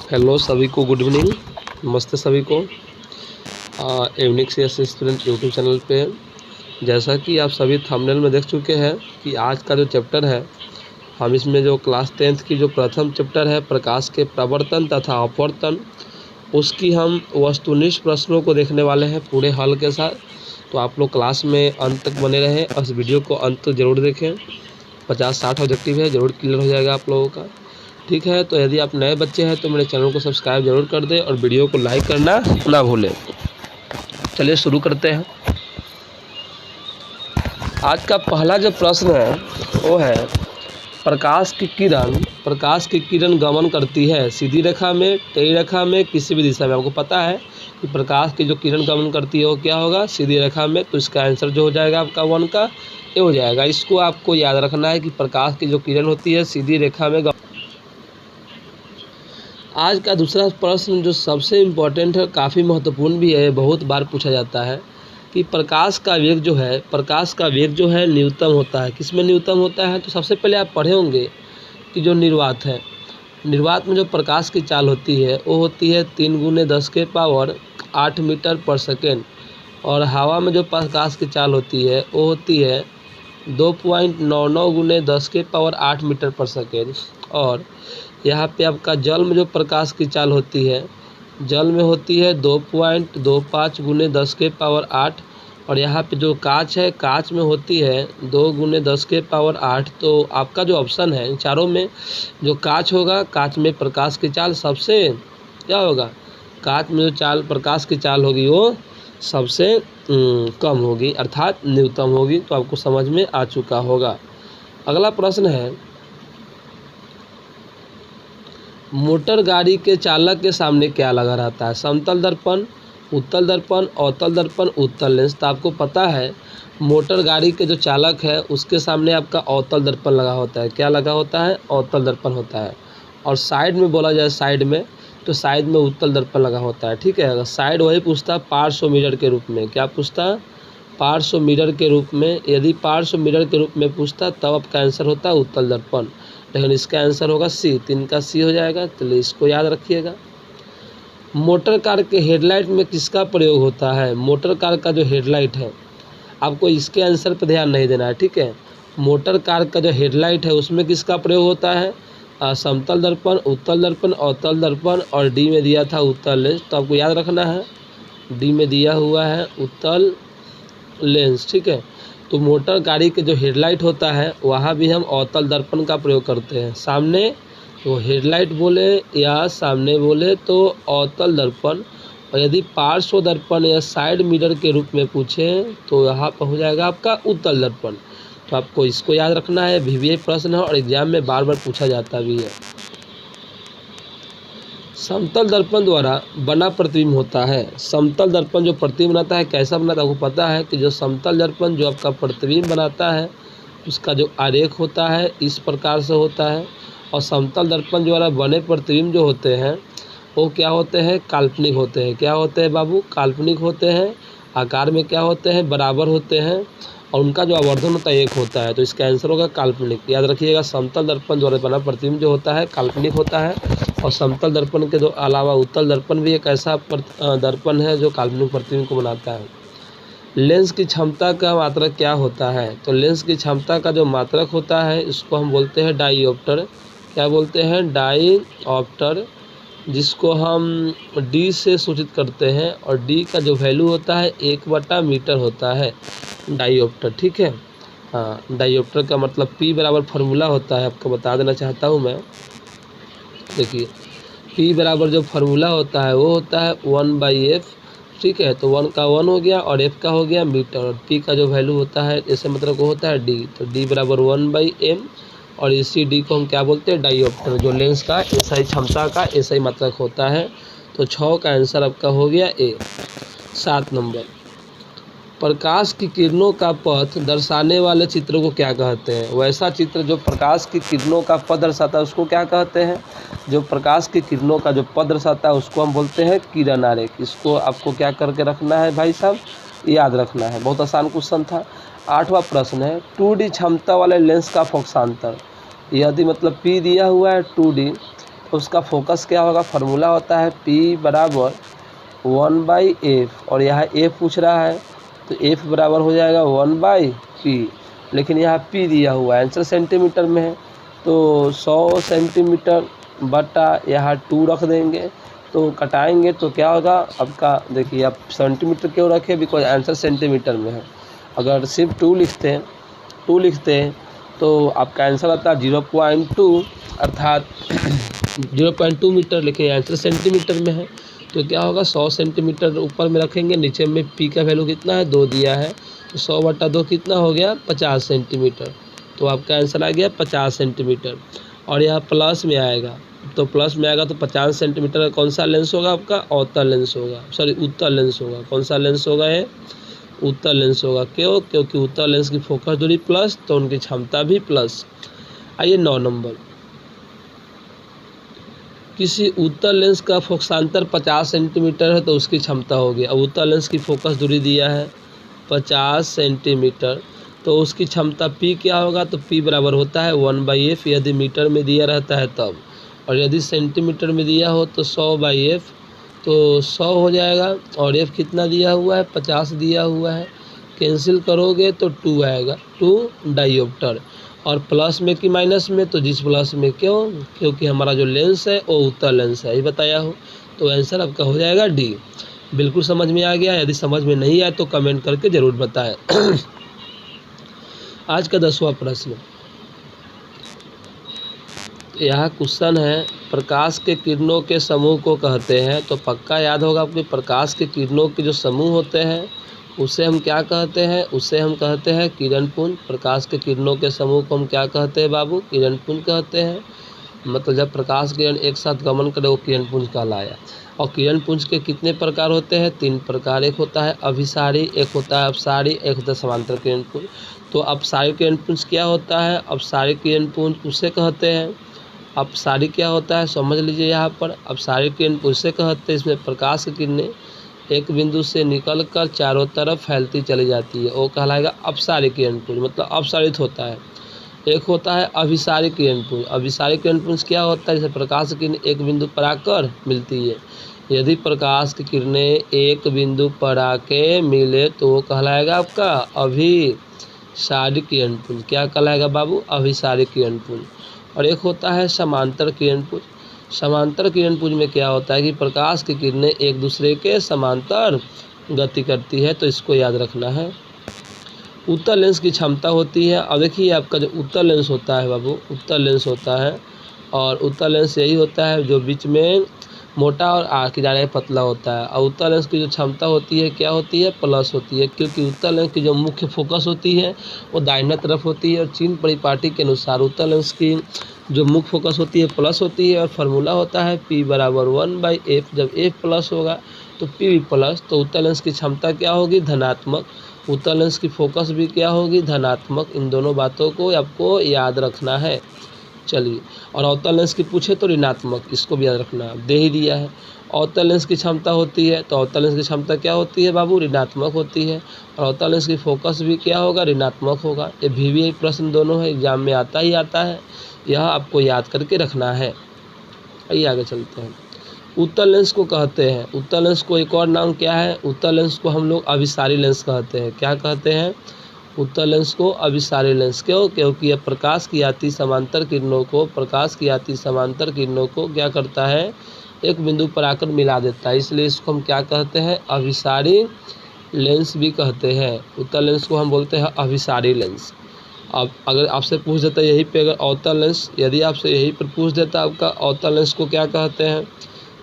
Hello सभी को, good evening, नमस्ते सभी को। Unique CS student YouTube channel पे जैसा कि आप सभी थंबनेल में देख चुके हैं कि आज का जो चैप्टर है, हम इसमें जो क्लास 10th की जो प्रथम चैप्टर है प्रकाश के प्रवर्तन तथा अपवर्तन, उसकी हम वस्तुनिष्ठ प्रश्नों को देखने वाले हैं पूरे हल के साथ। तो आप लोग क्लास में अंत तक बने रहें और इस वीडियो को अंत तक ज़रूर देखें। 50-60 ऑब्जेक्टिव है, ज़रूर क्लियर हो जाएगा आप लोगों का। ठीक है, तो यदि आप नए बच्चे हैं तो मेरे चैनल को सब्सक्राइब जरूर कर दें और वीडियो को लाइक करना ना भूलें। चलिए शुरू करते हैं। आज का पहला जो प्रश्न है वो है, प्रकाश की किरण गमन करती है सीधी रेखा में, टेढ़ी रेखा में, किसी भी दिशा में। आपको पता है कि प्रकाश की जो किरण गमन करती है वो क्या होगा, सीधी रेखा में। तो इसका आंसर जो हो जाएगा आपका 1 का ये हो जाएगा। इसको आपको याद रखना है कि प्रकाश की जो किरण होती है सीधी रेखा में। आज का दूसरा प्रश्न जो सबसे इम्पोर्टेंट है, काफ़ी महत्वपूर्ण भी है, बहुत बार पूछा जाता है कि प्रकाश का वेग जो है न्यूनतम होता है। किस में न्यूनतम होता है? तो सबसे पहले आप पढ़े होंगे कि जो निर्वात है, निर्वात में जो प्रकाश की चाल होती है वो होती है 3 × 10⁸ मीटर पर सेकेंड। और हवा में जो प्रकाश की चाल होती है वो होती है 2.99 × 10⁸ मीटर पर सेकेंड। और यहाँ पे आपका जल में जो प्रकाश की चाल होती है, जल में होती है 2.25 × 10⁸। और यहाँ पे जो कांच है, कांच में होती है 2 × 10⁸। तो आपका जो ऑप्शन है इन चारों में जो कांच होगा, कांच में प्रकाश की चाल सबसे क्या होगा, कांच में जो प्रकाश की चाल होगी वो सबसे कम होगी, अर्थात न्यूनतम होगी। तो आपको समझ में आ चुका होगा। अगला प्रश्न है, मोटर गाड़ी के चालक के सामने क्या लगा रहता है? समतल दर्पण, उत्तल दर्पण, अवतल दर्पण, उत्तल लेंस। तो आपको पता है मोटर गाड़ी के जो चालक है उसके सामने आपका अवतल दर्पण लगा होता है। क्या लगा होता है? अवतल दर्पण होता है। और साइड में बोला जाए, साइड में, तो साइड में उत्तल दर्पण लगा होता है। ठीक है, अगर साइड वही पूछता पार्श्व मिरर के रूप में। क्या पूछता? पार्श्व मिरर के रूप में। यदि पार्श्व मिरर के रूप में पूछता तब आपका आंसर होता है उत्तल दर्पण, लेकिन इसका आंसर होगा सी। 3 का सी हो जाएगा। चलिए इसको याद रखिएगा। मोटर कार के हेडलाइट में किसका प्रयोग होता है? मोटर कार का जो हेडलाइट है, आपको इसके आंसर पर ध्यान नहीं देना है। ठीक है, मोटर कार का जो हेडलाइट है उसमें किसका प्रयोग होता है? समतल दर्पण, उत्तल दर्पण, अवतल दर्पण, और डी में दिया था उत्तल लेंस। तो आपको याद रखना है डी में दिया हुआ है उत्तल लेंस। ठीक है, तो मोटर गाड़ी के जो हेडलाइट होता है वहाँ भी हम अवतल दर्पण का प्रयोग करते हैं। सामने तो हेडलाइट बोले या सामने बोले तो अवतल दर्पण, और यदि पार्श्व दर्पण या साइड मिरर के रूप में पूछे तो यहाँ पर हो जाएगा आपका उत्तल दर्पण। तो आपको इसको याद रखना है। VVI प्रश्न है और एग्जाम में बार बार पूछा जाता भी है। समतल दर्पण द्वारा बना प्रतिबिंब होता है। समतल दर्पण जो प्रतिबिंब बनाता है कैसा बनाता है? आपको पता है कि जो समतल दर्पण जो आपका प्रतिबिंब बनाता है उसका जो आरेख होता है इस प्रकार से होता है। और समतल दर्पण द्वारा बने प्रतिबिंब जो होते हैं वो क्या होते हैं? काल्पनिक होते हैं। क्या होते हैं बाबू? काल्पनिक होते हैं। आकार में क्या होते हैं? बराबर होते हैं। और उनका जो आवर्धन होता है 1 होता है। तो इसका आंसर होगा काल्पनिक। याद रखिएगा, समतल दर्पण द्वारा बना प्रतिबिंब जो होता है काल्पनिक होता है। और समतल दर्पण के जो अलावा उत्तल दर्पण भी एक ऐसा दर्पण है जो काल्पनिक प्रतिबिंब को बनाता है। लेंस की क्षमता का मात्रक क्या होता है? तो लेंस की क्षमता का जो मात्रक होता है इसको हम बोलते हैं डाईऑप्टर। क्या बोलते हैं? डाईऑप्टर, जिसको हम डी से सूचित करते हैं। और डी का जो वैल्यू होता है 1/मीटर होता है डाईऑप्टर। ठीक है, हाँ, डाईऑप्टर का मतलब P बराबर फार्मूला होता है, आपको बता देना चाहता हूँ मैं। देखिए P बराबर जो फार्मूला होता है वो होता है 1/f। ठीक है, तो 1 का 1 हो गया और f का हो गया मीटर। और P का जो वैल्यू होता है जैसे मतलब वो होता है d, तो d बराबर 1/m। और इसी d को हम क्या बोलते हैं? डाईऑप्टर, जो लेंस का ऐसा ही क्षमता का ऐसा ही मात्रक होता है। तो 6 का आंसर आपका हो गया ए। 7 नंबर, प्रकाश की किरणों का पथ दर्शाने वाले चित्र को क्या कहते हैं? वैसा चित्र जो प्रकाश की किरणों का पथ दर्शाता है उसको क्या कहते हैं? जो प्रकाश की किरणों का जो पथ दर्शाता है उसको हम बोलते हैं किरण आरेख। इसको आपको क्या करके रखना है भाई साहब? याद रखना है। बहुत आसान क्वेश्चन था। 8वां प्रश्न है, 2D क्षमता वाले लेंस का फोकसांतर। यदि मतलब P दिया हुआ है 2D, उसका फोकस क्या होगा, फार्मूला होता है P बराबर 1/f, और यहाँ f पूछ रहा है तो f बराबर हो जाएगा 1/p, लेकिन यहाँ p दिया हुआ है, आंसर सेंटीमीटर में है तो 100 सेंटीमीटर बटा यहाँ 2 रख देंगे, तो कटाएंगे तो क्या होगा आपका, देखिए आप सेंटीमीटर क्यों रखे, बिकॉज आंसर सेंटीमीटर में है। अगर सिर्फ 2 लिखते हैं तो आपका आंसर आता है 0.2 अर्थात 0.2 मीटर, लेकिन आंसर सेंटीमीटर में है तो क्या होगा 100 सेंटीमीटर ऊपर में रखेंगे, नीचे में p का वैल्यू कितना है 2 दिया है, तो 100/2 कितना हो गया 50 सेंटीमीटर, तो आपका आंसर आ गया 50 सेंटीमीटर। और यहाँ प्लस में आएगा, तो प्लस में आएगा तो 50 सेंटीमीटर का कौन सा लेंस होगा आपका, अवतल लेंस होगा, सॉरी उत्तल लेंस होगा। कौन सा लेंस होगा ये, उत्तल लेंस होगा। क्यों, क्योंकि उत्तल लेंस की फोकस दूरी प्लस तो उनकी क्षमता भी प्लस। आइए 9 नंबर, किसी उत्तल लेंस का फोकसांतर 50 सेंटीमीटर है तो उसकी क्षमता होगी। अब उत्तल लेंस की फोकस दूरी दिया है 50 सेंटीमीटर, तो उसकी क्षमता P क्या होगा, तो P बराबर होता है 1/f, यदि मीटर में दिया रहता है तब, और यदि सेंटीमीटर में दिया हो तो 100/f, तो 100 हो जाएगा, और f कितना दिया हुआ है 50 दिया हुआ है, कैंसिल करोगे तो 2 आएगा, 2 डायोप्टर, और प्लस में कि माइनस में, तो जिस प्लस में, क्यों, क्योंकि हमारा जो लेंस है वो उत्तल लेंस है, ये बताया हो, तो आंसर आपका हो जाएगा D। बिल्कुल समझ में आ गया, यदि समझ में नहीं आए तो कमेंट करके ज़रूर बताएं। आज का 10वां प्रश्न, यह क्वेश्चन है, प्रकाश के किरणों के समूह को कहते हैं, तो पक्का याद होगा आपके, प्रकाश के किरणों के जो समूह होते हैं उसे हम क्या कहते हैं, उसे हम कहते हैं किरणपुंज। प्रकाश के किरणों के समूह को हम क्या कहते हैं बाबू, किरणपुंज कहते हैं। मतलब जब प्रकाश किरण एक साथ गमन करे वो किरणपुंज कहलाया। और किरणपुंज के कितने प्रकार होते हैं, 3 प्रकार, एक होता है अभिसारी, एक होता है अपसारी, एक होता है समांतर किरणपुंज। तो अपसारी किरणपुंज क्या होता है, अपसारी किरणपुंज उसे कहते हैं। अपसारी क्या होता है समझ लीजिए यहाँ पर, अपसारी किरणपुंज उसे कहते हैं, इसमें प्रकाश की किरणें एक बिंदु से निकलकर चारों तरफ फैलती चली जाती है, वो कहलाएगा अपसारी किरणपुंज, मतलब अपसारित होता है। एक होता है अभिसारी किरणपुंज। अभिसारी किरणपुंज क्या होता है, जैसे प्रकाश की किरण एक बिंदु पर आकर मिलती है, यदि प्रकाश की किरणें एक बिंदु पर आके मिले तो वो कहलाएगा आपका अभिसारी किरणपुंज। क्या कहलाएगा बाबू, अभिसारी किरणपुंज। और एक होता है समांतर किरणपुंज। समांतर किरणपुंज में क्या होता है कि प्रकाश की किरणें एक दूसरे के समांतर गति करती है, तो इसको याद रखना है। उत्तल लेंस की क्षमता होती है, अब देखिए आपका जो उत्तल लेंस होता है बाबू, उत्तल लेंस होता है, और उत्तल लेंस यही होता है जो बीच में मोटा और किनारे पतला होता है। और उत्तल लेंस की जो क्षमता होती है क्या होती है, प्लस होती है, क्योंकि उत्तल लेंस की जो मुख्य फोकस होती है वो दाहिना तरफ होती है, और चीन परिपाटी के अनुसार उत्तल लेंस की जो मुख्य फोकस होती है प्लस होती है, और फार्मूला होता है P बराबर 1/f। जब f प्लस होगा तो P भी प्लस, तो उत्तल लेंस की क्षमता क्या होगी, धनात्मक। उत्तल लेंस की फोकस भी क्या होगी, धनात्मक। इन दोनों बातों को आपको याद रखना है। चलिए, और अवतल लेंस की पूछे तो ऋणात्मक, इसको भी याद रखना, दे ही दिया है। अवतल लेंस की क्षमता होती है, तो अवतल लेंस की क्षमता क्या होती है बाबू, ऋणात्मक होती है। और अवतल लेंस की फोकस भी क्या होगा, ऋणात्मक होगा। ये भी प्रश्न दोनों है, एग्जाम में आता ही आता है, यह आपको याद करके रखना है। आइए आगे चलते हैं। उत्तल लेंस को कहते हैं, उत्तल लेंस को एक और नाम क्या है, उत्तल लेंस को हम लोग अभिसारी लेंस कहते हैं। क्या कहते हैं, उत्तल लेंस को अभिसारी लेंस। क्यों, क्योंकि यह प्रकाश की आती समांतर किरणों को, प्रकाश की आती समांतर किरणों को क्या करता है, एक बिंदु पर आकर मिला देता है, इसलिए इसको हम क्या कहते हैं, अभिसारी लेंस भी कहते हैं। उत्तल लेंस को हम बोलते हैं अभिसारी लेंस। अब अगर आपसे पूछ देता है यही पे, अगर अवतल लेंस, यदि आपसे यही पर पूछ देता आपका अवतल लेंस को क्या कहते हैं,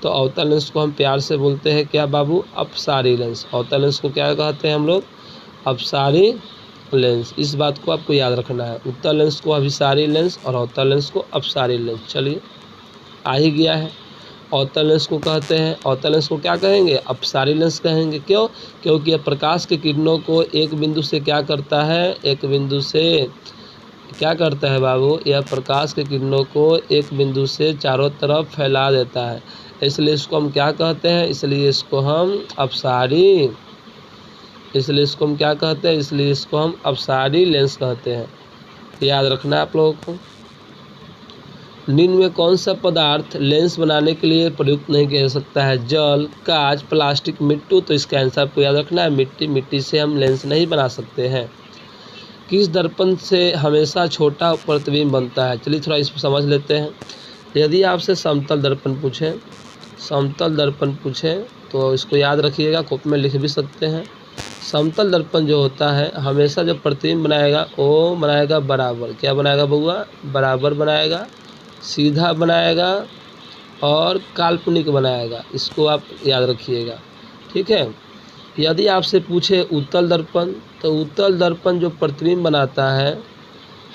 तो अवतल लेंस को हम प्यार से बोलते हैं क्या बाबू, अपसारी लेंस। अवतल लेंस को क्या कहते हैं हम लोग, अपसारी लेंस। इस बात को आपको याद रखना है, उत्तल लेंस को अभिसारी लेंस और अवतल लेंस को अपसारी लेंस। चलिए आ ही गया है। अवतल लेंस को कहते हैं, अवतल लेंस को क्या कहेंगे, अपसारी लेंस कहेंगे। क्यों, क्योंकि यह प्रकाश की किरणों को एक बिंदु से क्या करता है, एक बिंदु से क्या करता है बाबू, यह प्रकाश की किरणों को एक बिंदु से चारों तरफ फैला देता है, इसलिए इसको हम क्या कहते हैं, इसलिए इसको हम अपसारी, इसलिए इसको हम क्या कहते हैं, इसलिए इसको हम अपसारी लेंस कहते हैं। याद रखना है आप लोगों को। निम्न में कौन सा पदार्थ लेंस बनाने के लिए प्रयुक्त नहीं किया जा सकता है? जल, कांच, प्लास्टिक, मिट्टी। तो इसका आंसर आपको याद रखना है मिट्टी। मिट्टी से हम लेंस नहीं बना सकते हैं। किस दर्पण से हमेशा छोटा प्रतिबिंब बनता है? चलिए थोड़ा इसको समझ लेते हैं। यदि आपसे समतल दर्पण पूछें तो इसको याद रखिएगा, कॉपी में लिख भी सकते हैं। समतल दर्पण जो होता है हमेशा जो प्रतिबिंब बनाएगा वो बनाएगा बराबर। क्या बनाएगा बउआ? बराबर बनाएगा, सीधा बनाएगा और काल्पनिक बनाएगा। इसको आप याद रखिएगा, ठीक है। यदि आपसे पूछे उत्तल दर्पण, तो उत्तल दर्पण जो प्रतिबिंब बनाता है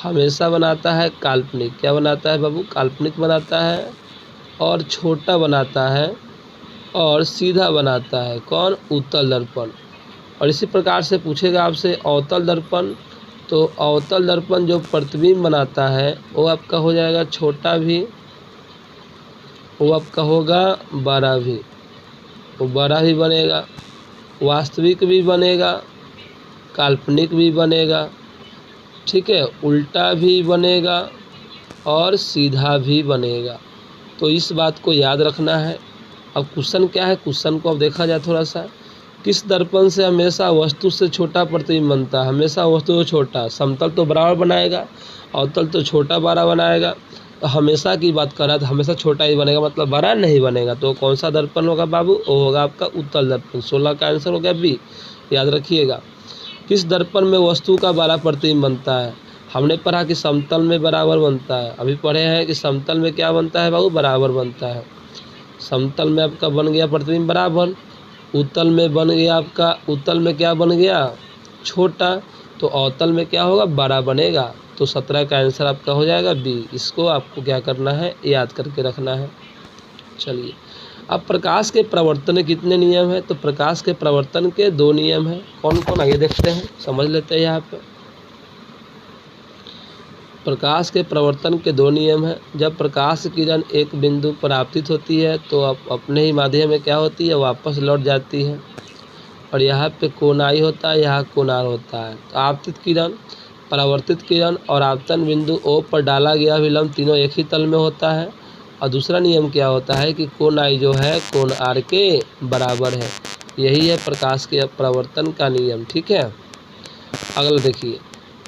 हमेशा बनाता है काल्पनिक। क्या बनाता है बाबू? काल्पनिक बनाता है और छोटा बनाता है और सीधा बनाता है। कौन? उत्तल दर्पण। और इसी प्रकार से पूछेगा आपसे अवतल दर्पण, तो अवतल दर्पण जो प्रतिबिंब बनाता है वो आपका हो जाएगा छोटा भी, वो आपका होगा बड़ा भी। वो बड़ा भी बनेगा, वास्तविक भी बनेगा, काल्पनिक भी बनेगा, ठीक है, उल्टा भी बनेगा और सीधा भी बनेगा। तो इस बात को याद रखना है। अब क्वेश्चन क्या है? क्वेश्चन को अब देखा जाए थोड़ा सा। किस दर्पण से हमेशा वस्तु से छोटा प्रतिबिंब बनता है? हमेशा वस्तु से छोटा। समतल तो बराबर बनाएगा, अवतल तो छोटा बड़ा बनाएगा। तो हमेशा की बात कर रहा है तो हमेशा छोटा ही बनेगा, मतलब बड़ा नहीं बनेगा। तो कौन सा दर्पण होगा बाबू? वो होगा आपका उत्तल दर्पण। 16 का आंसर हो गया बी, याद रखिएगा। किस दर्पण में वस्तु का बड़ा प्रतिबिंब बनता है? हमने पढ़ा कि समतल में बराबर बनता है। अभी पढ़े हैं कि समतल में क्या बनता है बाबू? बराबर बनता है। समतल में आपका बन गया प्रतिबिंब बराबर, उत्तल में बन गया आपका, उत्तल में क्या बन गया? छोटा। तो अवतल में क्या होगा? बड़ा बनेगा। तो 17 का आंसर आपका हो जाएगा बी। इसको आपको क्या करना है? याद करके रखना है। चलिए, अब प्रकाश के प्रवर्तन के कितने नियम हैं? तो प्रकाश के प्रवर्तन के 2 नियम हैं। कौन कौन? आइए देखते हैं, समझ लेते हैं। यहाँ पे प्रकाश के प्रवर्तन के 2 नियम हैं। जब प्रकाश किरण एक बिंदु पर आपतित होती है तो अपने ही माध्यम में क्या होती है? वापस लौट जाती है। और यहाँ पे कोनाई होता है, यहाँ कोनार होता है। तो आपतित किरण, परावर्तित किरण और आपतन बिंदु O पर डाला गया विलंब तीनों एक ही तल में होता है। और दूसरा नियम क्या होता है कि कोनाई जो है कोण R के बराबर है। यही है प्रकाश के प्रवर्तन का नियम, ठीक है। अगला देखिए,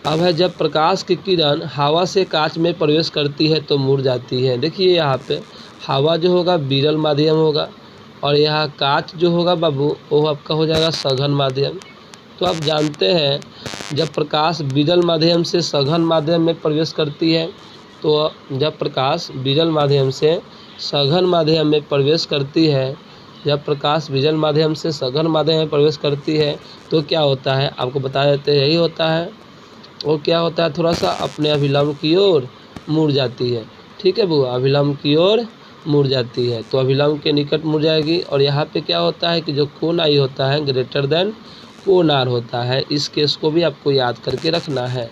अब है जब प्रकाश की किरण हवा से कांच में प्रवेश करती है तो मुड़ जाती है। देखिए यहाँ पे हवा जो होगा विरल माध्यम होगा और यहाँ कांच जो होगा बाबू वो आपका हो जाएगा सघन माध्यम। तो आप जानते हैं जब प्रकाश विरल माध्यम से सघन माध्यम में प्रवेश करती है, तो जब प्रकाश विरल माध्यम से सघन माध्यम में प्रवेश करती है, जब प्रकाश विरल माध्यम से सघन माध्यम में प्रवेश करती है तो क्या होता है? आपको बता देते हैं, यही होता है। वो क्या होता है? थोड़ा सा अपने अभिलंब की ओर मुड़ जाती है, ठीक है बुआ, अभिलंब की ओर मुड़ जाती है। तो अभिलंब के निकट मुड़ जाएगी। और यहाँ पे क्या होता है कि जो कोण आई होता है ग्रेटर देन कोण आर होता है। इस केस को भी आपको याद करके रखना है।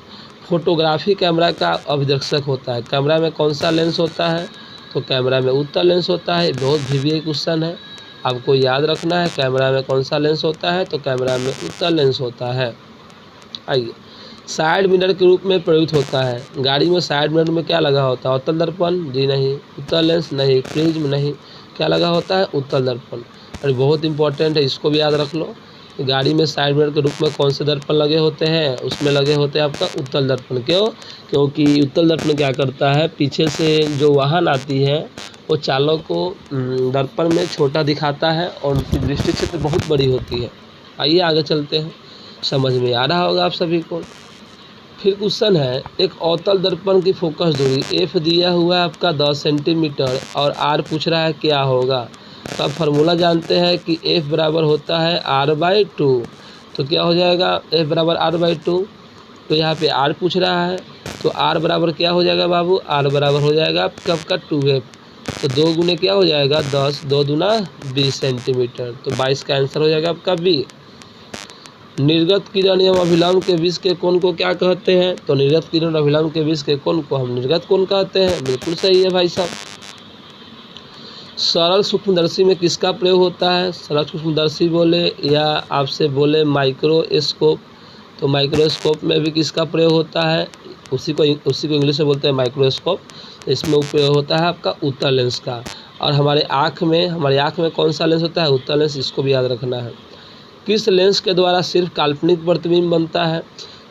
फोटोग्राफी कैमरा का अभिदर्शक होता है। कैमरा में कौन सा लेंस होता है? तो कैमरा में उत्तल लेंस होता है। बहुत वीवीआई क्वेश्चन है, आपको याद रखना है। कैमरा में कौन सा लेंस होता है? तो कैमरा में उत्तल लेंस होता है। आइए, साइड मिरर के रूप में प्रयुक्त होता है। गाड़ी में साइड मिरर में क्या लगा होता है? उत्तल दर्पण? जी नहीं। उत्तल लेंस? नहीं। प्रिज्म? नहीं। क्या लगा होता है? उत्तल दर्पण। अरे बहुत इंपॉर्टेंट है, इसको भी याद रख लो। गाड़ी में साइड मिरर के रूप में कौन से दर्पण लगे होते हैं? उसमें लगे होते हैं आपका उत्तल दर्पण। क्यों? क्योंकि उत्तल दर्पण क्या करता है, पीछे से जो वाहन आती है वो चालक को दर्पण में छोटा दिखाता है और उनकी दृष्टि क्षेत्र बहुत बड़ी होती है। आइए आगे चलते हैं, समझ में आ रहा होगा आप सभी को। फिर क्वेश्चन है, एक अवतल दर्पण की फोकस दूरी f दिया हुआ है आपका 10 सेंटीमीटर और r पूछ रहा है क्या होगा। तो आप फार्मूला जानते हैं कि f बराबर होता है r/2। तो क्या हो जाएगा? f बराबर r/2। तो यहाँ पे r पूछ रहा है तो r बराबर क्या हो जाएगा बाबू? r बराबर हो जाएगा कब का? 2f। तो 2 गुने क्या हो जाएगा? 10, 2 दूना 20 सेंटीमीटर। तो 22 का आंसर हो जाएगा आपका बी। निर्गत किरण एवं अभिलंब के बीच के कोण को क्या कहते हैं? तो निर्गत किरण और अभिलंब के बीच के कोण को हम निर्गत कोण कहते हैं। बिल्कुल सही है भाई साहब। सरल सूक्ष्मदर्शी में किसका प्रयोग होता है? सरल सूक्ष्मदर्शी बोले या आपसे बोले माइक्रोस्कोप, तो माइक्रोस्कोप में भी किसका प्रयोग होता है? उसी को इंग्लिश में बोलते हैं माइक्रोस्कोप। इसमें उपयोग होता है आपका उत्तल लेंस का। और हमारी आँख में कौन सा लेंस होता है? उत्तल लेंस। इसको भी याद रखना है। किस लेंस के द्वारा सिर्फ काल्पनिक प्रतिबिंब बनता है?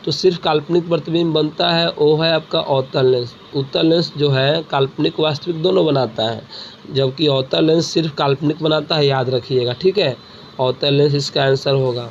तो सिर्फ काल्पनिक प्रतिबिंब बनता है वो है आपका अवतल लेंस। उत्तल लेंस जो है काल्पनिक वास्तविक दोनों बनाता है, जबकि अवतल लेंस सिर्फ काल्पनिक बनाता है, याद रखिएगा, ठीक है। अवतल लेंस इसका आंसर होगा।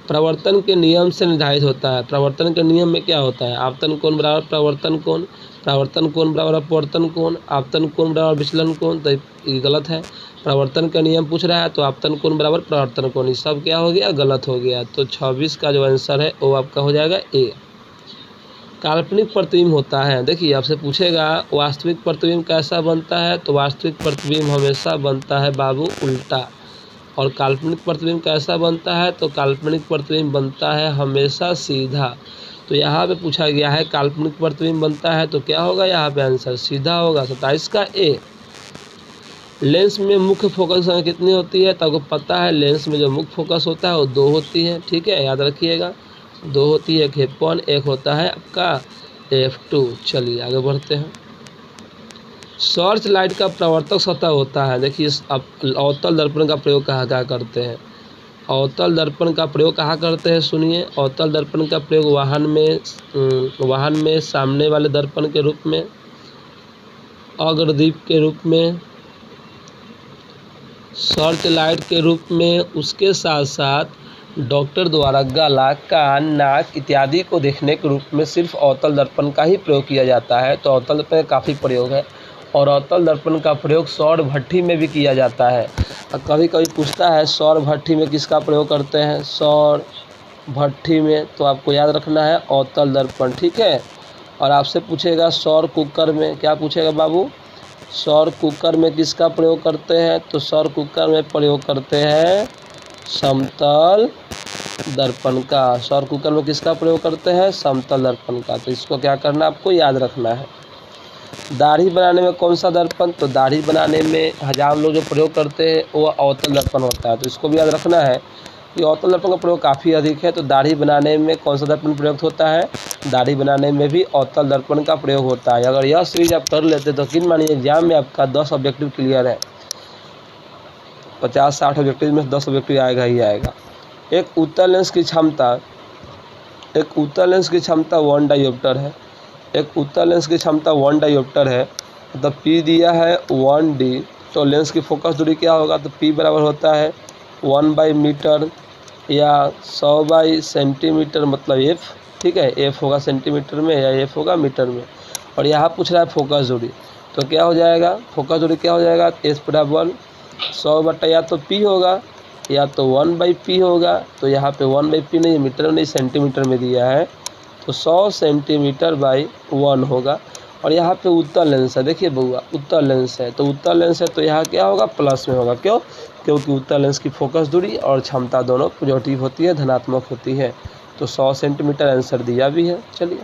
प्रवर्तन के नियम से निर्धारित होता है। प्रवर्तन के नियम में क्या होता है? आपतन कोण बराबर प्रवर्तन कोण, प्रवर्तन कोण बराबर अपवर्तन कोण, आपतन कोण बराबर विचलन कोण। तो ये गलत है। प्रवर्तन का नियम पूछ रहा है तो आपतन कोण बराबर प्रवर्तन कोण, ये सब क्या हो गया? गलत हो गया। तो 26 का जो आंसर है वो आपका हो जाएगा ए। काल्पनिक प्रतिबिंब होता है, देखिए आपसे पूछेगा वास्तविक प्रतिबिंब कैसा बनता है, तो वास्तविक प्रतिबिंब हमेशा बनता है बाबू उल्टा। और काल्पनिक प्रतिबिंब कैसा बनता है? तो काल्पनिक प्रतिबिंब बनता है हमेशा सीधा। तो यहाँ पे पूछा गया है काल्पनिक प्रतिबिंब बनता है तो क्या होगा? यहाँ पे आंसर सीधा होगा। 27 का ए। लेंस में मुख्य फोकस संख्या कितनी होती है? तो आपको पता है लेंस में जो मुख्य फोकस होता है वो 2 होती है, ठीक है, याद रखिएगा। 2 होती है, एक F1, एक होता है आपका F2। चलिए आगे बढ़ते हैं। सर्च लाइट का प्रवर्तक सतह होता है। देखिए अब अवतल दर्पण का प्रयोग कहाँ करते हैं? अवतल दर्पण का प्रयोग कहाँ करते हैं? सुनिए, अवतल दर्पण का प्रयोग वाहन में सामने वाले दर्पण के रूप में, अग्रदीप के रूप में, सर्च लाइट के रूप में, उसके साथ साथ डॉक्टर द्वारा गला, कान, नाक इत्यादि को देखने के रूप में सिर्फ अवतल दर्पण का ही प्रयोग किया जाता है। तो अवतल दर्पण का काफ़ी प्रयोग है। और अवतल दर्पण का प्रयोग सौर भट्ठी में भी किया जाता है। कभी कभी पूछता है सौर भट्ठी में किसका प्रयोग करते हैं? सौर भट्ठी में तो आपको याद रखना है अवतल दर्पण, ठीक है। और आपसे पूछेगा सौर कुकर में, क्या पूछेगा बाबू? सौर कुकर में किसका प्रयोग करते हैं? तो सौर कुकर में प्रयोग करते हैं समतल दर्पण का। सौर कुकर में किसका प्रयोग करते हैं? समतल दर्पण का। तो इसको क्या करना आपको याद रखना है। दाढ़ी बनाने में कौन सा दर्पण? तो दाढ़ी बनाने में हजाम लोग जो प्रयोग करते हैं वो अवतल दर्पण होता है। तो इसको भी याद रखना है कि अवतल दर्पण का प्रयोग काफ़ी अधिक है। तो दाढ़ी बनाने में कौन सा दर्पण प्रयुक्त होता है? दाढ़ी बनाने में भी अवतल दर्पण का प्रयोग होता है। अगर यह सीरीज आप कर लेते तो यकीन मानिए एग्जाम में आपका 10 ऑब्जेक्टिव क्लियर है। 50-60 ऑब्जेक्टिव में 10 ऑब्जेक्टिव आएगा ही आएगा। एक उत्तल लेंस की क्षमता 1 डायोप्टर है। एक उत्तल लेंस की क्षमता 1 डायोप्टर है, मतलब P दिया है 1D। तो लेंस की फोकस दूरी क्या होगा? तो P बराबर होता है 1/मीटर या 100/सेंटीमीटर, मतलब F, ठीक है। F होगा सेंटीमीटर में या F होगा मीटर में। और यहाँ पूछ रहा है फोकस दूरी, तो क्या हो जाएगा? फोकस दूरी क्या हो जाएगा? S बराबर 100 या तो P होगा या तो 1/P होगा। तो यहाँ पे 1/P नहीं, मीटर में नहीं, सेंटीमीटर में दिया है। तो 100 सेंटीमीटर बाई 1 होगा। और यहाँ पे उत्तल लेंस है, देखिए बउआ उत्तल लेंस है। तो उत्तल लेंस है तो यहाँ क्या होगा? प्लस में होगा। क्यों? क्योंकि उत्तल लेंस की फोकस दूरी और क्षमता दोनों पॉजिटिव होती है, धनात्मक होती है। तो 100 सेंटीमीटर आंसर दिया भी है। चलिए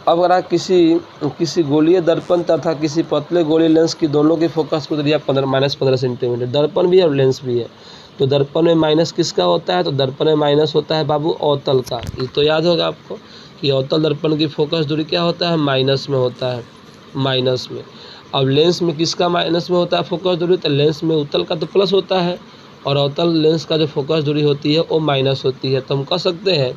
अब अगर किसी गोलीय दर्पण तथा किसी पतले गोलीय लेंस की दोनों की फोकस को दिया -15 सेंटीमीटर, दर्पण भी है और लेंस भी है। तो दर्पण में माइनस किसका होता है? तो दर्पण में माइनस होता है बाबू अवतल का। ये तो याद होगा आपको कि अवतल दर्पण की फोकस दूरी क्या होता है? माइनस में होता है, माइनस में। अब लेंस में किसका माइनस में होता है फोकस दूरी? तो लेंस में उत्तल का तो प्लस होता है और अवतल लेंस का जो फोकस दूरी होती है वो माइनस होती है। तो हम कह सकते हैं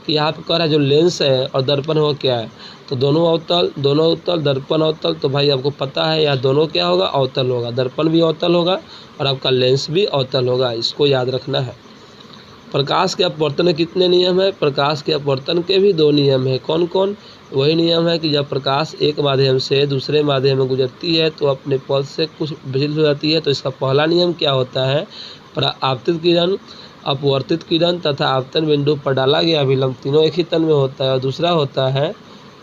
कि यहाँ पे कह रहा है जो लेंस है और दर्पण हो क्या है? तो दोनों अवतल, दर्पण अवतल। तो भाई आपको पता है यहाँ दोनों क्या होगा? अवतल होगा। दर्पण भी अवतल होगा और आपका लेंस भी अवतल होगा। इसको याद रखना है। प्रकाश के अपवर्तन के कितने नियम है? प्रकाश के अपवर्तन के भी 2 नियम है। कौन कौन? वही नियम है कि जब प्रकाश एक माध्यम से दूसरे माध्यम में गुजरती है तो अपने पथ से कुछ विचलित हो जाती है। तो इसका पहला नियम क्या होता है? आपतित किरण, अपवर्तित किरण तथा आपतन बिंदु पर डाला गया अभिलंब तीनों एक ही तल में होता है। और दूसरा होता है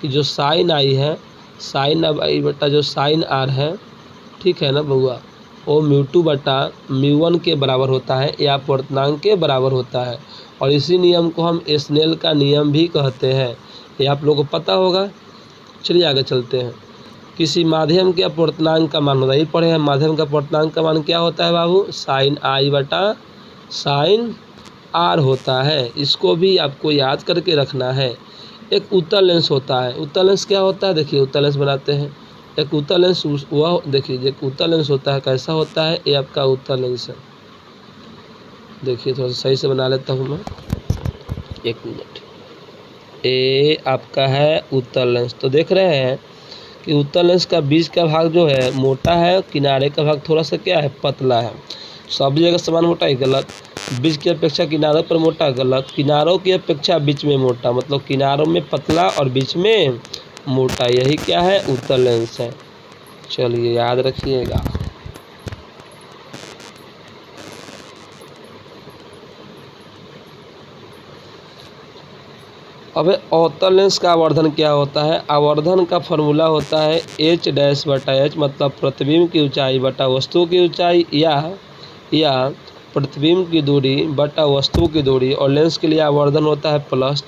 कि जो साइन आई है, साइन अब आई बटा जो साइन आर है, ठीक है ना बउआ, वो μ2/μ1 के बराबर होता है या अपवर्तनांक के बराबर होता है। और इसी नियम को हम स्नेल का नियम भी कहते हैं। ये आप लोगों को पता होगा। चलिए आगे चलते हैं। किसी माध्यम के अपवर्तनांक का मान होता है, ये पढ़े हैं। माध्यम का अपवर्तनांक का मान क्या होता है बाबू? साइन आई बटा साइन आर होता है, इसको भी आपको याद करके रखना है। एक उत्तल लेंस होता है। उत्तल लेंस क्या होता है? देखिए उत्तल लेंस बनाते हैं। एक उत्तल लेंस वह देखिए एक उत्तल लेंस होता है, कैसा होता है? ये आपका उत्तल लेंस है। देखिए थोड़ा सा सही से बना लेता हूँ मैं, एक मिनट। ये आपका है उत्तल लेंस। तो देख रहे हैं कि उत्तल लेंस का बीच का भाग जो है मोटा है, किनारे का भाग थोड़ा सा क्या है? पतला है। सब जगह समान मोटा ही गलत। बीच की अपेक्षा किनारों पर मोटा गलत। किनारों की अपेक्षा बीच में मोटा, मतलब किनारों में पतला और बीच में मोटा, यही क्या है? उत्तल लेंस है। चलिए याद रखिएगा। अब अवतल लेंस का आवर्धन क्या होता है? आवर्धन का फॉर्मूला होता है h डैश बटा h, मतलब प्रतिबिंब की ऊंचाई बटा वस्तु की ऊंचाई, या प्रतिबिंब की दूरी बटा वस्तु की दूरी। और लेंस के लिए आवर्धन होता है प्लस।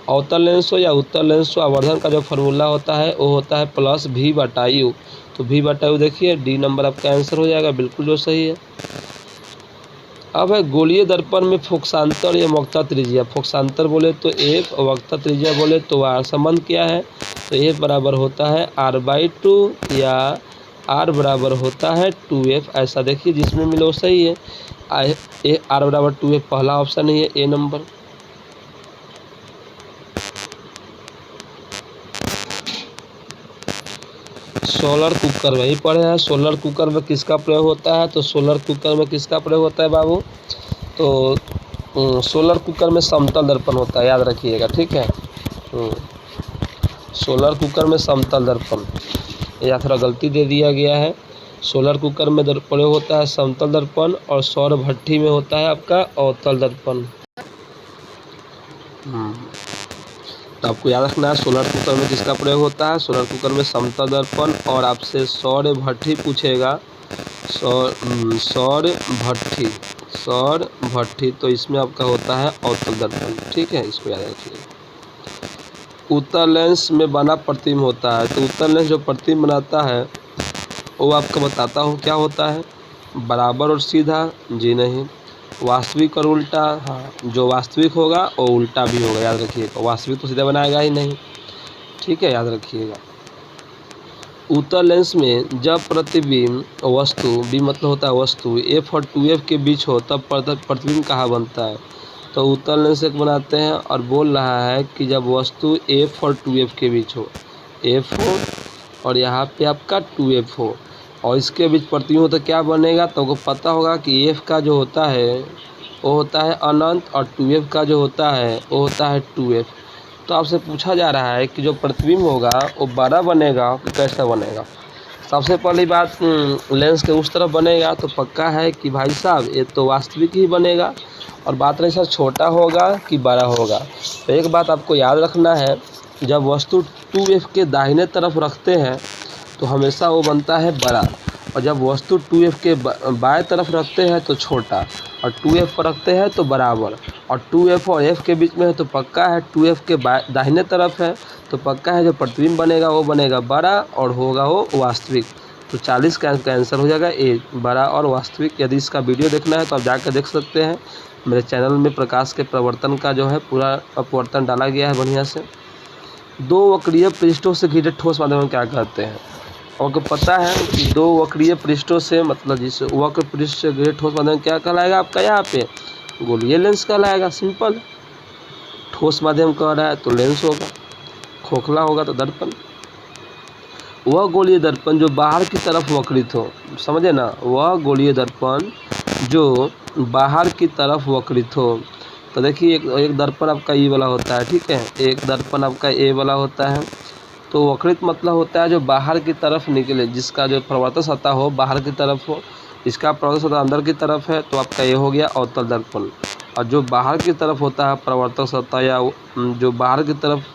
अवतल लेंस हो या उत्तल लेंस हो, आवर्धन का जो फॉर्मूला होता है वो होता है प्लस v बटा यू। तो v बटा यू देखिए, डी नंबर आपका आंसर हो जाएगा, बिल्कुल जो सही है। अब है गोलीय दर्पण में फोकसांतर या वक्रता त्रिज्या। फोकसांतर बोले तो F और वक्रता त्रिज्या बोले तो R। संबंध क्या है? तो F बराबर होता है R/2 या R बराबर होता है 2F। ऐसा देखिए जिसमें मिले वो सही है। R बराबर 2F पहला ऑप्शन ही है, ए नंबर। सोलर कुकर वही पढ़े हैं। सोलर कुकर में किसका प्रयोग होता है? तो सोलर कुकर में किसका प्रयोग होता है बाबू? तो सोलर कुकर में समतल दर्पण होता है, याद रखिएगा, ठीक है। सोलर कुकर में समतल दर्पण, या थोड़ा गलती दे दिया गया है। सोलर कुकर में प्रयोग होता है समतल दर्पण, और सौर भट्ठी में होता है आपका अवतल दर्पण। तो आपको याद रखना है सोलर कुकर में किसका प्रयोग होता है? सोलर कुकर में समतल दर्पण। और आपसे सौर भट्ठी पूछेगा, सौर भट्ठी, तो इसमें आपका होता है अवतल दर्पण, ठीक है, इसको याद रखिए। उत्तल लेंस में बना प्रतिबिंब होता है। तो उत्तल लेंस जो प्रतिबिंब बनाता है वो आपको बताता हूँ क्या होता है। बराबर और सीधा? जी नहीं। वास्तविक और उल्टा? हाँ, जो वास्तविक होगा वो उल्टा भी होगा, याद रखिएगा। वास्तविक तो सीधा बनाएगा ही नहीं, ठीक है, याद रखिएगा। उत्तल लेंस में जब प्रतिबिंब वस्तु, बी मतलब होता है वस्तु, F और 2F के बीच हो तब प्रतिबिंब कहाँ बनता है? तो उत्तल लेंस एक बनाते हैं और बोल रहा है कि जब वस्तु F और 2F के बीच हो, F हो और यहाँ पे आपका 2F हो, और इसके बीच प्रतिबिंब हो तो क्या बनेगा? तो आपको पता होगा कि F का जो होता है वो होता है अनंत, और 2F का जो होता है वो होता है 2F। तो आपसे पूछा जा रहा है कि जो प्रतिबिंब होगा वो बड़ा बनेगा कि कैसा बनेगा? सबसे पहली बात, लेंस के उस तरफ बनेगा तो पक्का है कि भाई साहब ये तो वास्तविक ही बनेगा। और बात रही सर छोटा होगा कि बड़ा होगा, तो एक बात आपको याद रखना है, जब वस्तु 2F के दाहिने तरफ रखते हैं तो हमेशा वो बनता है बड़ा, और जब वस्तु 2F के बाएं तरफ रखते हैं तो छोटा, और 2F पर रखते हैं तो बराबर, और 2F और F के बीच में है तो पक्का है 2F के दाहिने तरफ है तो पक्का है जो प्रतिबिंब बनेगा वो बनेगा बड़ा और होगा वो वास्तविक। तो 40 का आंसर हो जाएगा ए, बड़ा और वास्तविक। यदि इसका वीडियो देखना है तो आप जाकर देख सकते हैं, मेरे चैनल में प्रकाश के प्रवर्तन का जो है पूरा अपवर्तन डाला गया है बढ़िया से। दो वक्रीय पृष्ठों से घिरे ठोस माध्यम क्या कहते हैं? आपको पता है कि दो वक्रीय पृष्ठों से, मतलब जिस वक्र पृष्ठ से घिरे ठोस माध्यम क्या कहलाएगा आपका? यहाँ पे गोलीय लेंस कहलाएगा, सिंपल। ठोस माध्यम कह रहा है तो लेंस होगा, खोखला होगा तो दर्पण। वह गोलीय दर्पण जो बाहर की तरफ वक्रित हो, समझे ना, वह गोलीय दर्पण जो बाहर की तरफ वक्रित हो। तो देखिए एक दर्पण आपका ई वाला होता है, ठीक है, एक दर्पण आपका ए वाला होता है। तो वक्रित मतलब होता है जो बाहर की तरफ निकले, जिसका जो प्रवर्तक सतह हो बाहर की तरफ हो, इसका प्रवर्तक सतह अंदर की तरफ है तो आपका ये हो गया अवतल दर्पण। और जो बाहर की तरफ होता है प्रवर्तक सतह, या जो बाहर की तरफ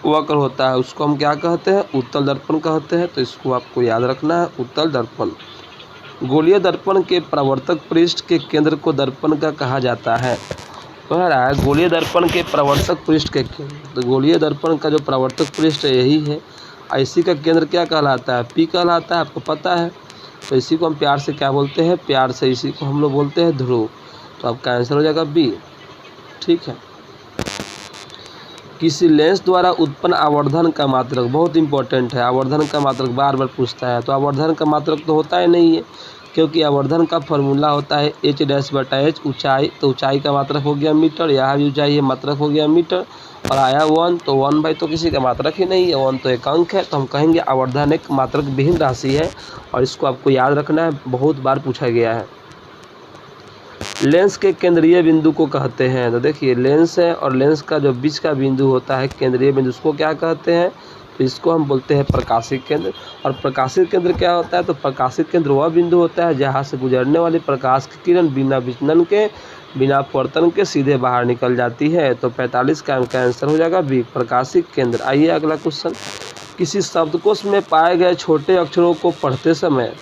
वक्र होता है उसको हम क्या कहते हैं? उत्तल दर्पण कहते हैं। तो इसको आपको याद रखना है, उत्तल दर्पण। गोलीय दर्पण के प्रवर्तक पृष्ठ के केंद्र को दर्पण का कहा जाता है। कह रहा है गोलीय दर्पण के प्रवर्तक पृष्ठ के केंद्र, तो गोलीय दर्पण का जो प्रवर्तक पृष्ठ यही है, इसी का केंद्र क्या कहलाता है? पी कहलाता है, आपको पता है। तो इसी को हम प्यार से क्या बोलते हैं? प्यार से इसी को हम लोग बोलते हैं ध्रुव। तो आपका आंसर हो जाएगा बी। ठीक है। किसी लेंस द्वारा उत्पन्न आवर्धन का मात्रक, बहुत इंपॉर्टेंट है, आवर्धन का मात्रक बार बार पूछता है। तो आवर्धन का मात्रक तो होता ही नहीं है, क्योंकि आवर्धन का फॉर्मूला होता है h'/h ऊंचाई, तो ऊंचाई का मात्रक हो गया मीटर, यहाँ भी ऊंचाई है मात्रक हो गया मीटर, और आया 1, तो 1 भाई तो किसी का मात्रक ही नहीं है, 1 तो एक अंक है, तो हम कहेंगे आवर्धन एक मात्रक विहीन राशि है, और इसको आपको याद रखना है, बहुत बार पूछा गया है। लेंस के केंद्रीय बिंदु को कहते हैं, तो देखिए लेंस है और लेंस का जो बीच का बिंदु होता है केंद्रीय बिंदु, उसको क्या कहते हैं, तो इसको हम बोलते हैं प्रकाशिक केंद्र। और प्रकाशिक केंद्र क्या होता है, तो प्रकाशिक केंद्र वह बिंदु होता है जहाँ से गुजरने वाली प्रकाश की किरण बिना विचलन के, बिना अपवर्तन के सीधे बाहर निकल जाती है। तो 45 का आंसर हो जाएगा बी, प्रकाशिक केंद्र। आइए अगला क्वेश्चन। किसी शब्दकोश में पाए गए छोटे अक्षरों को पढ़ते समय,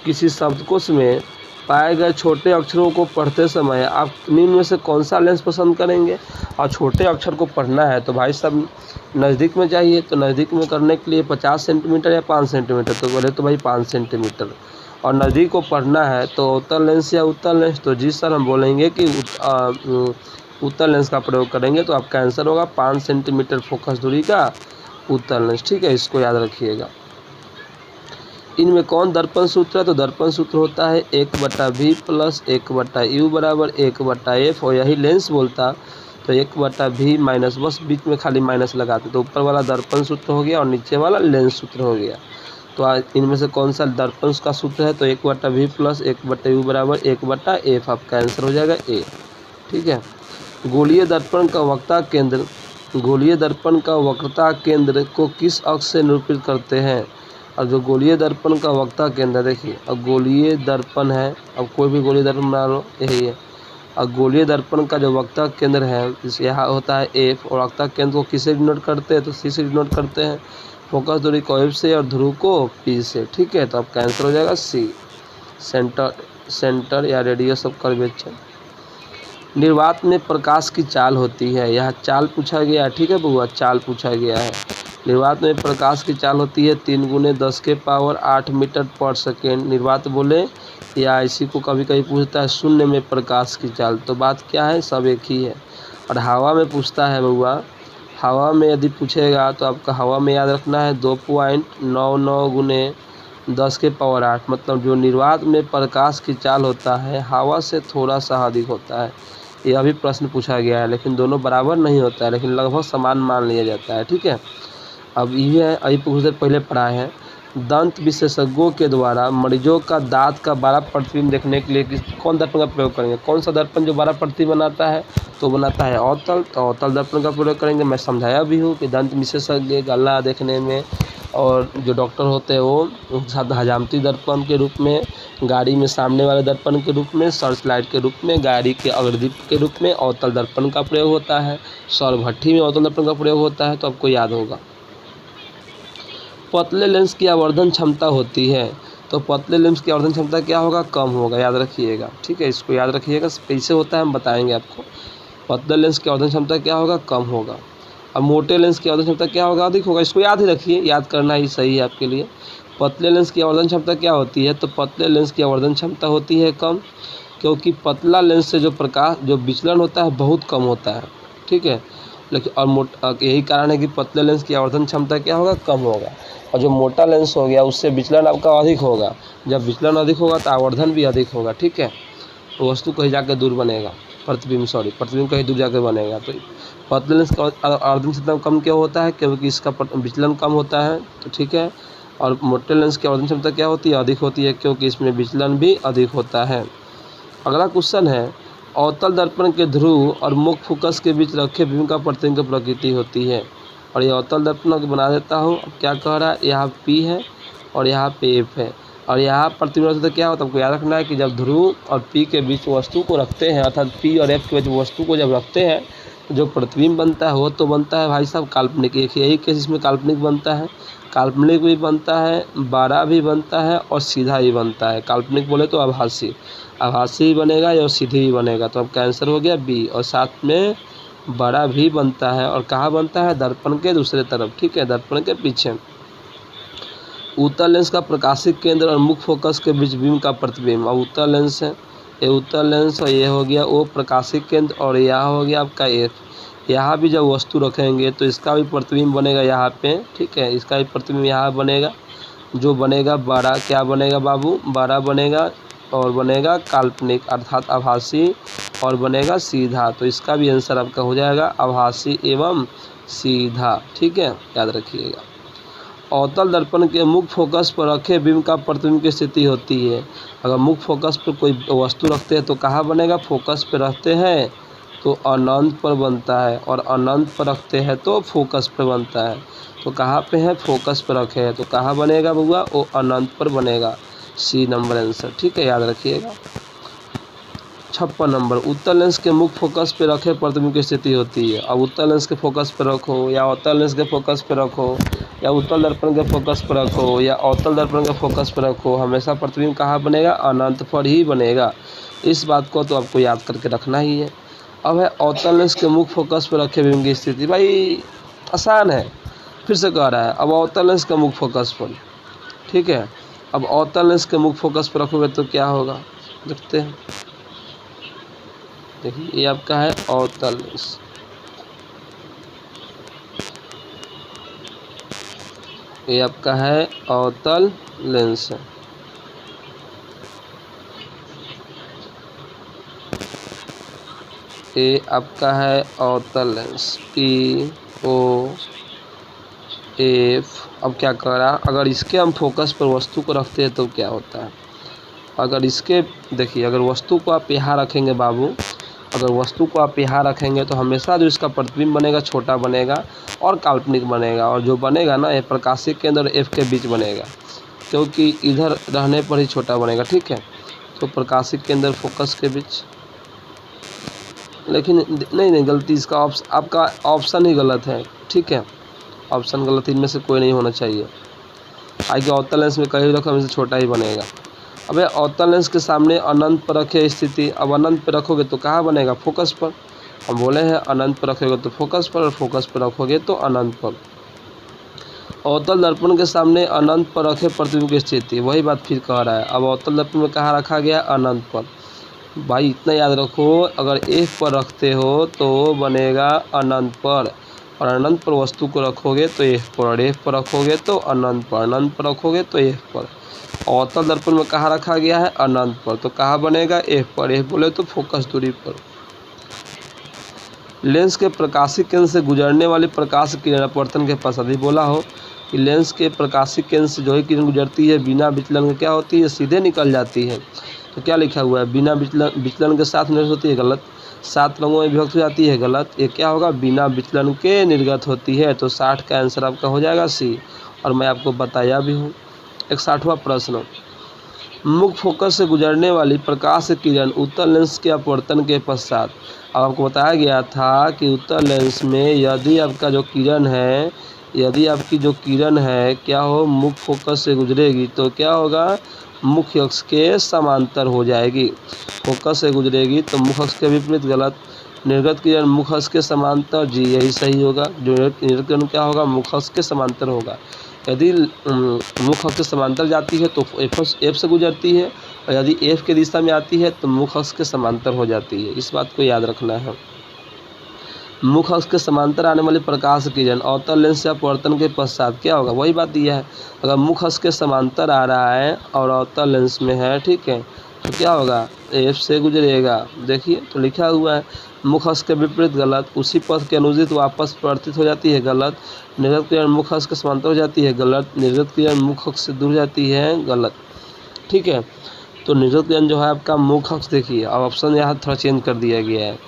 किसी शब्दकोश में पाए गए छोटे अक्षरों को पढ़ते समय आप निम्न में से कौन सा लेंस पसंद करेंगे। और छोटे अक्षर को पढ़ना है तो भाई साहब नज़दीक में चाहिए, तो नज़दीक में करने के लिए 50 सेंटीमीटर या 5 सेंटीमीटर, तो बोले तो भाई 5 सेंटीमीटर। और नज़दीक को पढ़ना है तो उत्तल लेंस या उत्तल लेंस, तो जी सर हम बोलेंगे कि उत्तल लेंस का प्रयोग करेंगे, तो आपका आंसर होगा 5 सेंटीमीटर फोकस दूरी का उत्तल लेंस। ठीक है, इसको याद रखिएगा। इनमें कौन दर्पण सूत्र है, तो दर्पण सूत्र होता है 1/v प्लस 1/u बराबर 1/f, और यही लेंस बोलता तो 1/v माइनस, बस बीच में खाली माइनस लगाते, तो ऊपर वाला दर्पण सूत्र हो गया और नीचे वाला लेंस सूत्र हो गया। तो इनमें से कौन सा दर्पण का सूत्र है, तो 1/v प्लस 1/u बराबर 1/f, आपका आंसर हो जाएगा ए। ठीक है। गोलीय दर्पण का वक्रता केंद्र, गोलीय दर्पण का वक्रता केंद्र को किस अक्ष से निरूपित करते हैं। और जो गोलीय दर्पण का वक्रता केंद्र, देखिए अब गोलीय दर्पण है, अब कोई भी गोलीय दर्पण बना लो, यही है। और गोलीय दर्पण का जो वक्रता केंद्र है इस यहाँ होता है एफ, और वक्रता केंद्र को किसे डिनोट करते हैं, तो सी से डिनोट करते हैं, फोकस दूरी को एफ से और ध्रुव को पी से। ठीक है, तो आपका आंसर हो जाएगा सी, सेंटर या रेडियस ऑफ कर्वेचर। निर्वात में प्रकाश की चाल होती है, यह चाल पूछा गया है। ठीक है बउआ, चाल पूछा गया है। निर्वात में प्रकाश की चाल होती है 3 × 10⁸ मीटर पर सेकेंड। निर्वात बोले या इसी को कभी कभी पूछता है शून्य में प्रकाश की चाल, तो बात क्या है, सब एक ही है। और हवा में पूछता है बउआ, हवा में यदि पूछेगा तो आपका हवा में याद रखना है 2.99 × 10⁸, मतलब जो निर्वात में प्रकाश की चाल होता है हवा से थोड़ा सा अधिक होता है। यह भी प्रश्न पूछा गया है, लेकिन दोनों बराबर नहीं होता है, लेकिन लगभग समान मान लिया जाता है। ठीक है। अब ये है, अभी कुछ देर पहले पढ़ा है, दंत विशेषज्ञों के द्वारा मरीजों का दांत का 12 प्रतिबिंब देखने के लिए कौन दर्पण का प्रयोग करेंगे। कौन सा दर्पण जो 12 प्रतिबिंब बनाता है, तो बनाता है अवतल, तो अवतल दर्पण का प्रयोग करेंगे। मैं समझाया भी हूँ कि दंत विशेषज्ञ गला देखने में, और जो डॉक्टर होते हैं वो हजामती दर्पण के रूप में, गाड़ी में सामने वाले दर्पण के रूप में, सर्च लाइट के रूप में, गाड़ी के अग्रदीप के रूप में अवतल दर्पण का प्रयोग होता है, सौर भट्ठी में अवतल दर्पण का प्रयोग होता है, तो आपको याद होगा। पतले लेंस की आवर्धन क्षमता होती है, तो पतले लेंस की आवर्धन क्षमता क्या होगा, कम होगा, याद रखिएगा। ठीक है, इसको याद रखिएगा, कैसे होता है हम बताएंगे आपको। पतले लेंस की आवर्धन क्षमता क्या होगा, कम होगा। अब मोटे लेंस की आवर्धन क्षमता क्या होगा, अधिक होगा। इसको याद ही रखिए, याद करना ही सही है आपके लिए। पतले लेंस की आवर्धन क्षमता क्या होती है, तो पतले लेंस की आवर्धन क्षमता होती है कम, क्योंकि पतला लेंस से जो प्रकाश जो विचलन होता है बहुत कम होता है। ठीक है, लेकिन और यही कारण है कि पतले लेंस की आवर्धन क्षमता क्या होगा, कम होगा। और जो मोटा लेंस हो गया उससे विचलन आपका अधिक होगा, जब विचलन अधिक होगा तो आवर्धन भी अधिक होगा। ठीक है, तो वस्तु कहीं जाकर दूर बनेगा, प्रतिबिंब कहीं दूर जाकर बनेगा। तो पतले लेंस का आवर्धन क्षमता कम क्यों होता है, क्योंकि इसका विचलन कम होता है। तो ठीक है, और मोटे लेंस की आवर्धन क्षमता क्या होती है, अधिक होती है, क्योंकि इसमें विचलन भी अधिक होता है। अगला क्वेश्चन है, अवतल दर्पण के ध्रुव और मुख्य फोकस के बीच रखे बिंब का प्रतिबिंब की प्रकृति होती है। और ये अवतल दर्पण बना देता हूँ। अब क्या कह रहा है, यहाँ P है और यहाँ पे F है, और यहाँ प्रतिबिंब तो क्या होता है, आपको याद रखना है कि जब ध्रुव और P के बीच वस्तु को रखते हैं, अर्थात P और F के बीच वस्तु को जब रखते हैं, जो प्रतिबिंब बनता है वो तो बनता है भाई साहब काल्पनिक। एक यही केस इसमें काल्पनिक बनता है, काल्पनिक भी बनता है, बड़ा भी बनता है और सीधा भी बनता है। काल्पनिक बोले तो आभासी भी बनेगा या सीधी भी बनेगा, तो आपका आंसर हो गया बी। और साथ में बड़ा भी बनता है, और कहाँ बनता है, दर्पण के दूसरे तरफ। ठीक है, दर्पण के पीछे। उत्तल लेंस का प्रकाशिक केंद्र और मुख्य फोकस के बीच बिंब का प्रतिबिंब। अब उत्तल लेंस है ये उत्तल लेंस और ये हो गया वो प्रकाशिक केंद्र, और यहाँ हो गया आपका एफ। यहाँ भी जब वस्तु रखेंगे तो इसका भी प्रतिबिंब बनेगा यहाँ पे, ठीक है, इसका भी प्रतिबिंब यहाँ बनेगा, जो बनेगा बड़ा, क्या बनेगा बाबू, बड़ा बनेगा, और बनेगा काल्पनिक अर्थात आभासी, और बनेगा सीधा। तो इसका भी आंसर आपका हो जाएगा आभासी एवं सीधा, ठीक है, याद रखिएगा। अवतल दर्पण के मुख्य फोकस पर रखे बिंब का प्रतिबिंब की स्थिति होती है। अगर मुख्य फोकस पर कोई वस्तु रखते हैं तो कहाँ बनेगा, फोकस पर रखते हैं तो अनंत पर बनता है, और अनंत पर रखते हैं तो फोकस पर बनता है। तो कहाँ पे है, फोकस पर रखे हैं तो कहाँ बनेगा बउआ, वो अनंत पर बनेगा। सी नंबर आंसर, ठीक है, याद रखिएगा। 56 नंबर, उत्तल लेंस के मुख्य फोकस पे रखे प्रतिबिंब की स्थिति होती है। अब उत्तल लेंस के फोकस पे रखो या अवतल लेंस के फोकस पे रखो या उत्तल दर्पण के फोकस पे रखो या अवतल दर्पण के फोकस पे रखो, हमेशा प्रतिबिंब कहाँ बनेगा, अनंत पर ही बनेगा। इस बात को तो आपको याद करके रखना ही है। अब है अवतल लेंस के मुख्य फोकस पे रखे बिंब की स्थिति, भाई आसान है, फिर से कह रहा है। अब अवतल लेंस के मुख्य फोकस पर, ठीक है, अब अवतल लेंस के मुख्य फोकस पर रखोगे तो क्या होगा, देखते हैं। देखिए ये आपका है अवतल लेंस, ये आपका है अवतल लेंस है। ये आपका है अवतल लेंस POF। अब क्या करा, अगर इसके हम फोकस पर वस्तु को रखते हैं तो क्या होता है, अगर इसके, देखिए अगर वस्तु को आप यहाँ रखेंगे बाबू, अगर वस्तु को आप यहाँ रखेंगे तो हमेशा जो इसका प्रतिबिंब बनेगा छोटा बनेगा और काल्पनिक बनेगा, और जो बनेगा ना ये प्रकाशिक केंद्र और एफ के बीच बनेगा, क्योंकि इधर रहने पर ही छोटा बनेगा, ठीक है। तो प्रकाशिक केंद्र फोकस के बीच, लेकिन नहीं गलती, इसका आपका ऑप्शन ही गलत है, ठीक है, ऑप्शन गलत, इनमें से कोई नहीं होना चाहिए। आगे अवतल लेंस में कहीं भी रखो हमेशा छोटा ही बनेगा। अब अवतल लेंस के सामने अनंत पर रखे स्थिति, अब अनंत पर रखोगे तो कहाँ बनेगा, फोकस पर। हम बोले हैं अनंत पर रखोगे तो फोकस पर, और फोकस पर रखोगे तो अनंत पर। अवतल दर्पण के सामने अनंत पर रखे प्रतिबिंब की स्थिति, वही बात फिर कह रहा है। अब अवतल दर्पण में कहाँ रखा गया, अनंत पर। भाई इतना याद रखो, अगर एफ पर रखते हो तो बनेगा अनंत पर, और अनंत पर वस्तु को रखोगे तो एफ पर, और एफ पर रखोगे तो अनंत पर, अनंत पर रखोगे तो एफ पर। अवतल दर्पण में कहाँ रखा गया है, अनंत पर, तो कहाँ बनेगा, एफ पर। एफ बोले तो फोकस दूरी पर। लेंस के प्रकाशिक केंद्र से गुजरने वाली प्रकाश किरण अपवर्तन के पश्चात ही बोला हो कि लेंस के प्रकाशिक केंद्र से जो ही किरण गुजरती है बिना विचलन के क्या होती है, सीधे निकल जाती है। तो क्या लिखा हुआ है, बिना विचलन के साथ निर्गत होती है, गलत। 7 रंगों में विभक्त हो जाती है, गलत। ये क्या होगा, बिना विचलन के निर्गत होती है। तो 60 का आंसर आपका हो जाएगा सी, और मैं आपको बताया भी हूँ। 61वां प्रश्न, मुख्य फोकस से गुजरने वाली प्रकाश किरण उत्तल लेंस के अपवर्तन के पश्चात, अब आपको बताया गया था कि उत्तल लेंस में यदि आपका जो किरण है, यदि आपकी जो किरण है क्या हो, मुख्य फोकस से गुजरेगी तो क्या होगा, मुख्य अक्ष के समांतर हो जाएगी। फोकस से गुजरेगी तो मुख्य अक्ष के विपरीत, गलत। निर्गत किरण मुख्य अक्ष के समांतर, जी यही सही होगा। जो निर्गत किरण क्या होगा, मुख्य अक्ष के समांतर होगा। यदि मुख्य अक्ष के समांतर जाती है तो एफ से गुजरती है, और यदि एफ के दिशा में आती है तो मुख्य अक्ष के समांतर हो जाती है। इस बात को याद रखना है। मुख्य अक्ष के समांतर आने वाली प्रकाश किरण अवतल लेंस से अपवर्तन के पश्चात क्या होगा, वही बात दिया है। अगर मुख्य अक्ष के समांतर आ रहा है और अवतल लेंस में है, ठीक है, तो क्या होगा, एफ से गुजरेगा। देखिए तो लिखा हुआ है मुख्य अक्ष के विपरीत, गलत। उसी पथ के अनुदित वापस परिवर्तित हो जाती है, गलत। निर्गत किरण मुख्य अक्ष के समांतर हो जाती है, गलत। निर्गत किरण मुख्य अक्ष से दूर जाती है, गलत, ठीक है। तो निर्गत किरण जो है आपका मुख्य अक्ष, देखिए अब ऑप्शन यहाँ थोड़ा चेंज कर दिया गया है।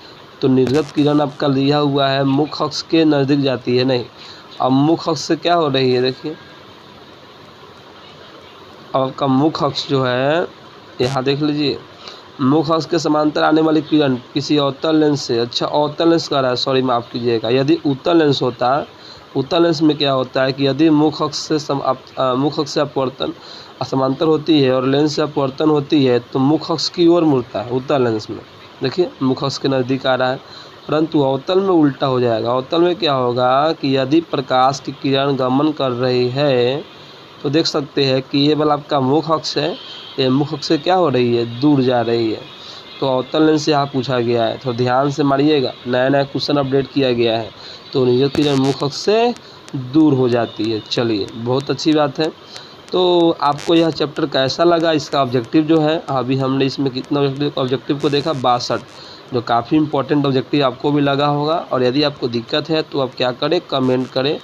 तो निर्गत किरण आपका दिया हुआ है मुख्य अक्ष के नज़दीक जाती है, नहीं। अब मुख्य अक्ष से क्या हो रही है, देखिए अब आपका मुख्य अक्ष जो है, यहाँ देख लीजिए, मुख्य अक्ष के समांतर आने वाली किरण किसी अवतल लेंस से, अच्छा अवतल लेंस का रहा है, सॉरी माफ़ कीजिएगा। यदि उत्तल लेंस होता, उत्तल लेंस में क्या होता है कि यदि मुख्य अक्ष से अपवर्तन समांतर होती है और लेंस से अपवर्तन होती है तो मुख्य अक्ष की ओर मुड़ता है उत्तल लेंस में। देखिए मुख्य अक्ष के नज़दीक आ रहा है, परंतु अवतल में उल्टा हो जाएगा। अवतल में क्या होगा कि यदि प्रकाश की किरण गमन कर रही है तो देख सकते हैं कि ये वाला आपका मुख्य अक्ष है, ये मुख्य अक्ष से क्या हो रही है, दूर जा रही है। तो अवतल लेंस से यहाँ पूछा गया है, तो ध्यान से मारिएगा, नया नया क्वेश्चन अपडेट किया गया है। तो निजत किरण मुख अक्ष से दूर हो जाती है। चलिए, बहुत अच्छी बात है। तो आपको यह चैप्टर कैसा लगा? इसका ऑब्जेक्टिव जो है, अभी हमने इसमें कितना ऑब्जेक्टिव को देखा, 62, जो काफ़ी इंपॉर्टेंट ऑब्जेक्टिव आपको भी लगा होगा। और यदि आपको दिक्कत है तो आप क्या करें, कमेंट करें,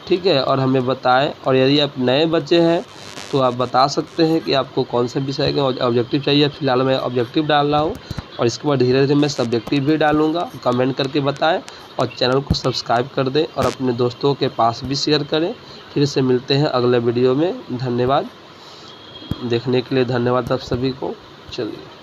ठीक है, और हमें बताएं। और यदि आप नए बच्चे हैं तो आप बता सकते हैं कि आपको कौन से विषय का ऑब्जेक्टिव चाहिए। फिलहाल मैं ऑब्जेक्टिव डाल रहा हूँ और इसके बाद धीरे धीरे मैं सब्जेक्टिव भी डालूँगा। कमेंट करके बताएं और चैनल को सब्सक्राइब कर दें और अपने दोस्तों के पास भी शेयर करें। फिर से मिलते हैं अगले वीडियो में। धन्यवाद देखने के लिए, धन्यवाद आप सभी को। चलिए।